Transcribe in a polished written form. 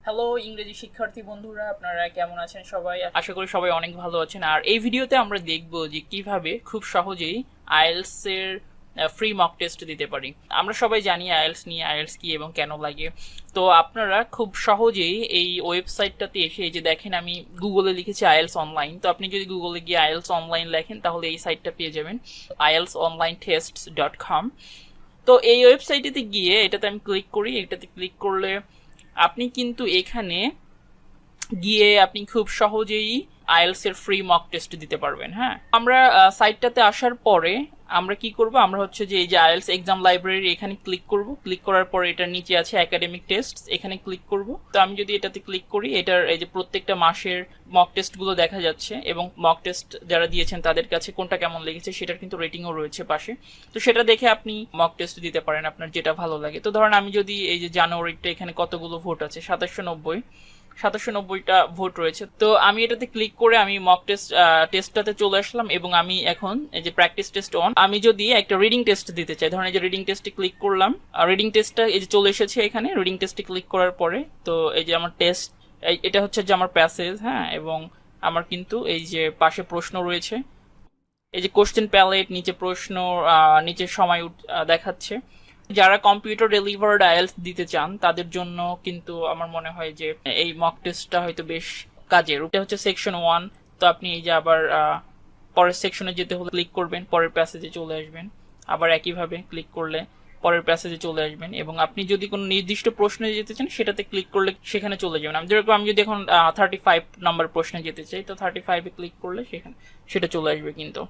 Hello ইংরেজি শিক্ষার্থী বন্ধুরা, আপনারা কেমন আছেন সবাই? আশা করি সবাই অনেক ভালো আছেন। আর এই ভিডিওতে আমরা দেখব যে কিভাবে খুব সহজেই আইএলটিএস এর ফ্রি মক টেস্ট দিতে পারি। আমরা সবাই জানি আইএলটিএস নিয়ে, আইএলটিএস কি এবং কেন লাগে। তো আপনারা খুব সহজেই এই ওয়েবসাইটটাতে এসে, এই যে দেখেন আমি গুগলে লিখেছি আইএলটিএস অনলাইন, তো আপনি যদি গুগলে গিয়ে আইএলটিএস অনলাইন লেখেন তাহলে এই সাইটটা পেয়ে যাবেন, ieltsonlinetests.com। তো এই ওয়েবসাইটেতে গিয়ে এটাতে আমি ক্লিক করি। এটাতে ক্লিক করলে আপনি কিন্তু এখানে গিয়ে আপনি খুব সহজেই আইএলটিএস এর ফ্রি মক টেস্ট দিতে পারবেন। হ্যাঁ, আমরা সাইটটাতে আসার পরে আমরা কি করব, আমরা হচ্ছে যে এই যে আইএলটিএস এক্সাম লাইব্রেরি এখানে ক্লিক করব। ক্লিক করার পরে এটার নিচে আছে একাডেমিক টেস্ট, এখানে ক্লিক করব। তো আমি যদি এটাতে ক্লিক করি, এটার এই যে প্রত্যেকটা মাসের মক টেস্ট গুলো দেখা যাচ্ছে এবং মক টেস্ট যারা দিয়েছেন তাদের কাছে কোনটা কেমন লেগেছে সেটার কিন্তু রেটিংও রয়েছে পাশে। তো সেটা দেখে আপনি মক টেস্ট দিতে পারেন আপনার যেটা ভালো লাগে। তো ধরেন আমি যদি এই যে জানুয়ারিটা, এখানে কতগুলো ভোট আছে, 790টা ভোট রয়েছে। তো আমি এটাতে ক্লিক করে আমি মক টেস্টটাতে চলে আসলাম এবং আমি এখন এই যে প্র্যাকটিস টেস্ট অন, আমি যদি একটা রিডিং টেস্ট দিতে চাই, ধরেন এই যে রিডিং টেস্টে ক্লিক করলাম, রিডিং টেস্টটা এই যে চলে এসেছে এখানে। রিডিং টেস্টে ক্লিক করার পরে তো এই যে আমার টেস্ট, এটা হচ্ছে যে আমার প্যাসেজ। হ্যাঁ, এবং আমার কিন্তু এই যে পাশে প্রশ্ন রয়েছে, এই যে কোশ্চেন প্যালেট, নিচে প্রশ্ন, নিচে সময় দেখাচ্ছে। যারা কম্পিউটার ডেলিভার্ড আইএলটিএস দিতে চান তাদের জন্য কিন্তু আমার মনে হয় যে এই মক টেস্টটা হয়তো বেশ কাজের। এটা হচ্ছে সেকশন 1। তো আপনি এই যে আবার পরের সেকশনে যেতে হলে ক্লিক করবেন, পরের প্যাসেজে চলে আসবেন, আবার একইভাবে ক্লিক করলে পরের প্যাসেজে চলে আসবেন। এবং আপনি যদি কোনো নির্দিষ্ট প্রশ্নে যেতে চান সেটাতে ক্লিক করলে সেখানে চলে যাবেন। আমি যদি এখন 35 নাম্বার প্রশ্নে যেতে চাই, তো 35-এ ক্লিক করলে সেটা চলে আসবে কিন্তু।